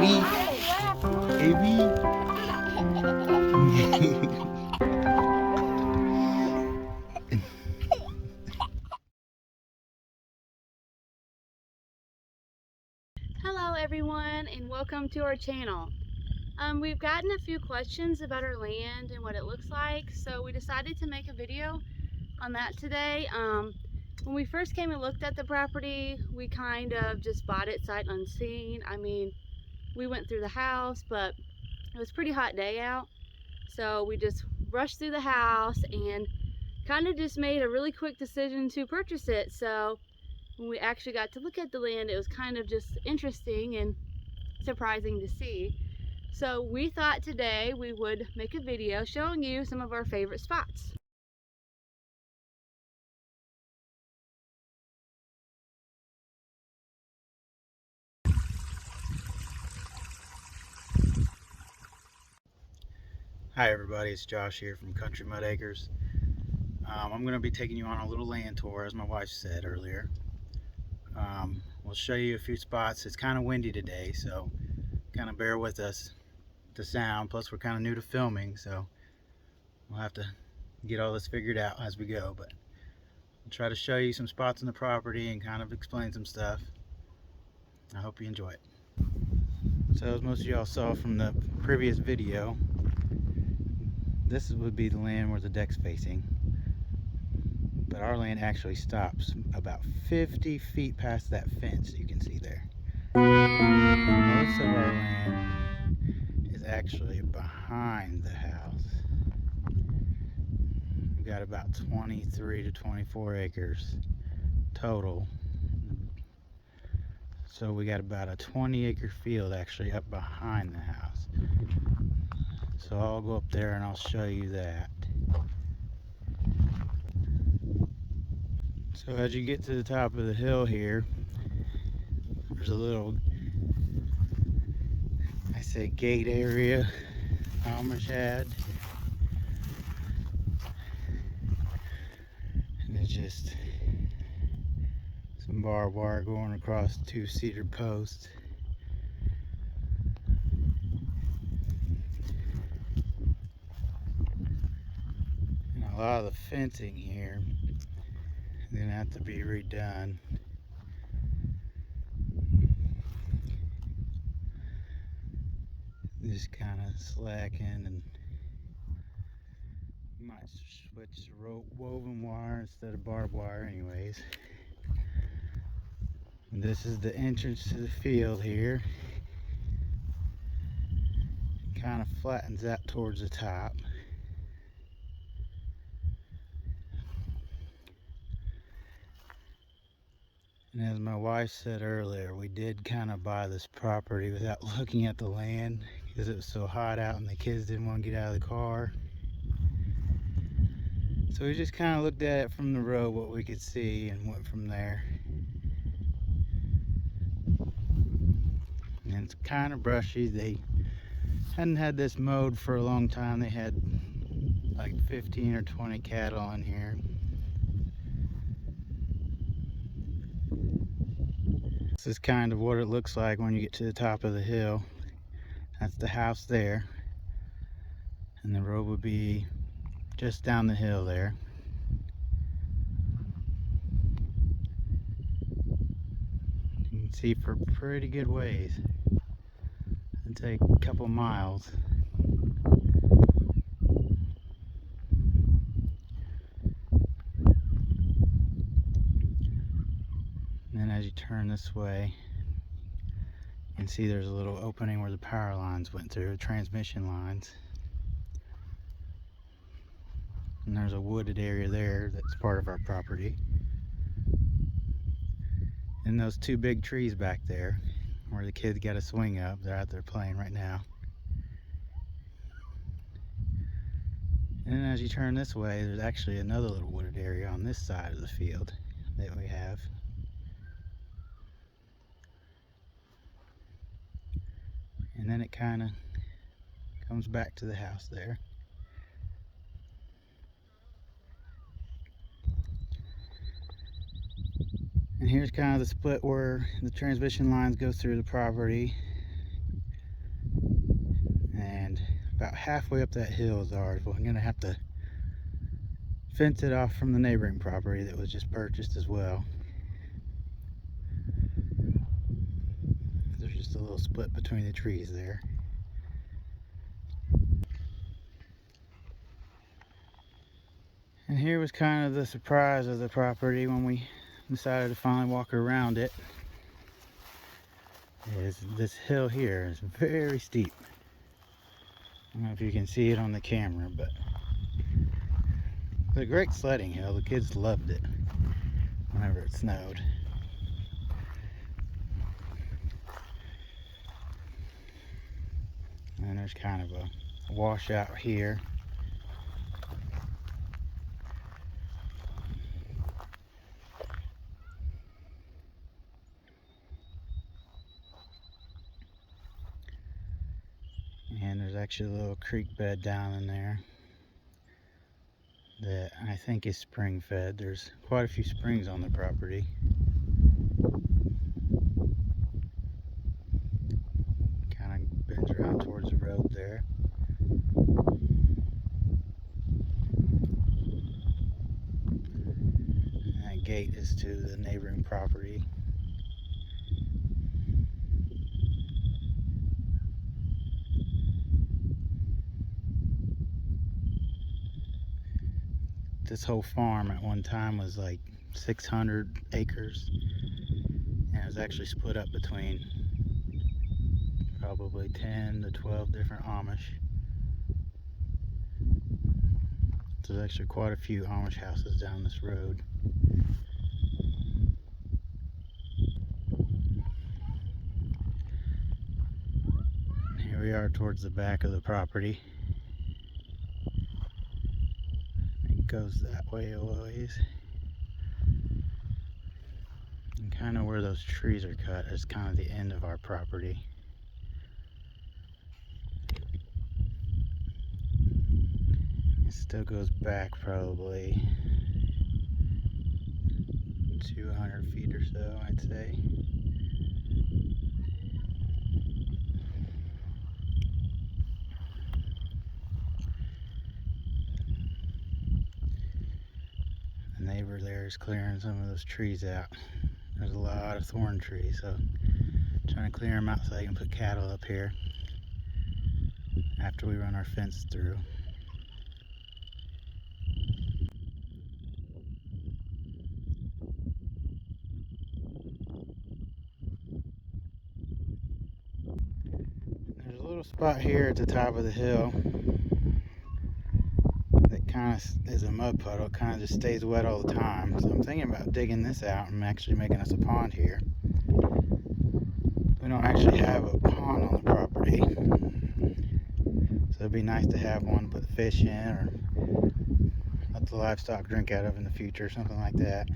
Hello everyone and welcome to our channel. We've gotten a few questions about our land and what it looks like, so we decided to make a video on that today. When we first came and looked at the property, we kind of just bought it sight unseen. I mean, we went through the house, but it was a pretty hot day out, so we just rushed through the house and kind of just made a really quick decision to purchase it. So when we actually got to look at the land, it was kind of just interesting and surprising to see. So we thought today we would make a video showing you some of our favorite spots. Hi everybody, it's Josh here from Country Mud Acres. I'm going to be taking you on a little land tour, as my wife said earlier. We'll show you a few spots. It's kind of windy today, so kind of bear with us to sound. Plus we're kind of new to filming, so we'll have to get all this figured out as we go. But I'll try to show you some spots on the property and kind of explain some stuff. I hope you enjoy it. So as most of y'all saw from the previous video, this would be the land where the deck's facing, but our land actually stops about 50 feet past that fence you can see there. Most of our land is actually behind the house. We've got about 23 to 24 acres total, so we got about a 20-acre field actually up behind the house. So I'll go up there and I'll show you that. So as you get to the top of the hill here, there's a little, I say, gate area Amish had. And it's just some barbed wire going across 2 cedar posts. A lot of the fencing here is going to have to be redone. Just kind of slacking, and might switch to woven wire instead of barbed wire anyways. And this is the entrance to the field here. Kind of flattens out towards the top. And as my wife said earlier, we did kind of buy this property without looking at the land because it was so hot out and the kids didn't want to get out of the car. So we just kind of looked at it from the road, what we could see, and went from there. And it's kind of brushy. They hadn't had this mowed for a long time. They had like 15 or 20 cattle in here. This is kind of what it looks like when you get to the top of the hill. That's the house there, and the road would be just down the hill there. You can see for pretty good ways. It'd take a couple miles. And then as you turn this way, you can see there's a little opening where the power lines went through, transmission lines. And there's a wooded area there that's part of our property. And those 2 big trees back there where the kids got a swing up, they're out there playing right now. And then as you turn this way, there's actually another little wooded area on this side of the field that we have. And then it kind of comes back to the house there. And here's kind of the split where the transmission lines go through the property. About halfway up that hill is ours, but I'm gonna have to fence it off from the neighboring property that was just purchased as well. There's just a little split between the trees there. And here was kind of the surprise of the property when we decided to finally walk around it. Is this hill here is very steep. I don't know if you can see it on the camera, but it's a great sledding hill. The kids loved it whenever it snowed. And there's kind of a washout here. And there's actually a little creek bed down in there that I think is spring fed. There's quite a few springs on the property. Kind of bends around towards the road there. And that gate is to the neighboring property. This whole farm at one time was like 600 acres, and it was actually split up between probably 10 to 12 different Amish. So there's actually quite a few Amish houses down this road. Here we are towards the back of the property. Goes that way a ways, and kind of where those trees are cut is kind of the end of our property. It still goes back probably 200 feet or so, I'd say. The neighbor there is clearing some of those trees out. There's a lot of thorn trees, so I'm trying to clear them out so they can put cattle up here after we run our fence through. There's a little spot here at the top of the hill that kind of is a mud puddle. It kind of just stays wet all the time. So I'm thinking about digging this out and actually making us a pond here. We don't actually have a pond on the property, so it'd be nice to have one, put fish in or let the livestock drink out of in the future, something like that.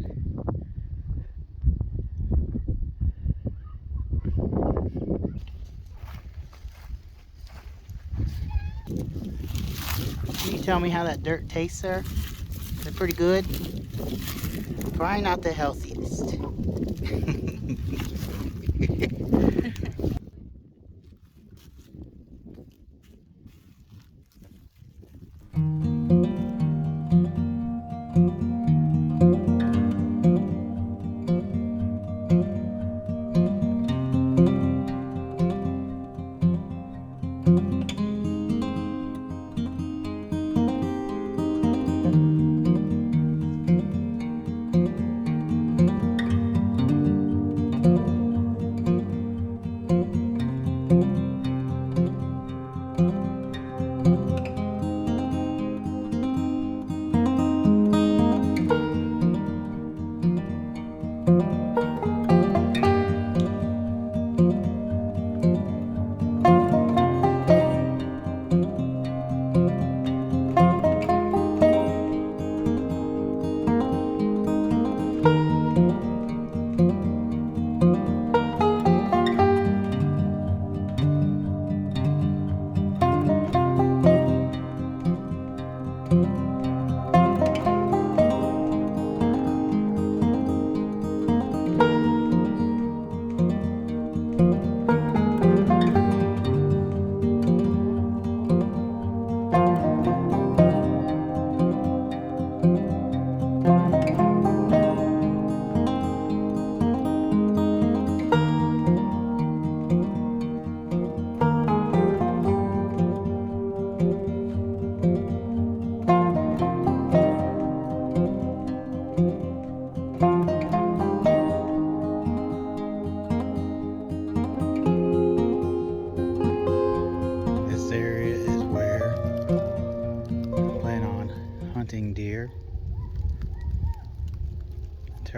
Can you tell me how that dirt tastes, sir? Is it pretty good? Probably not the healthiest.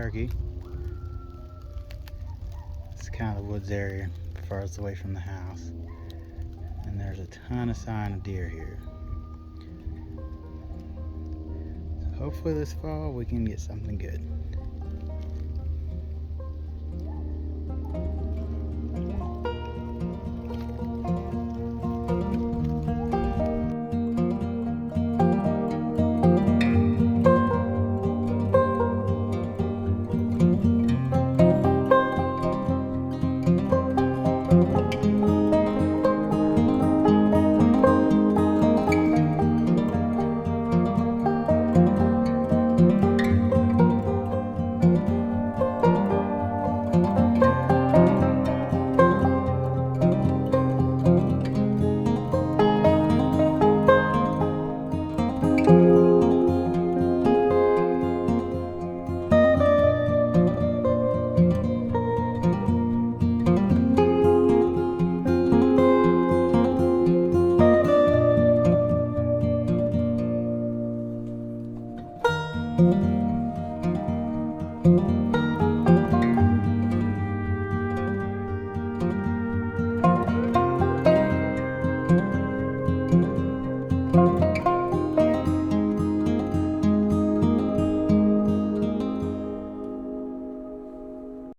turkey. It's kind of the woods area farthest away from the house. And there's a ton of sign of deer here. So hopefully this fall we can get something good.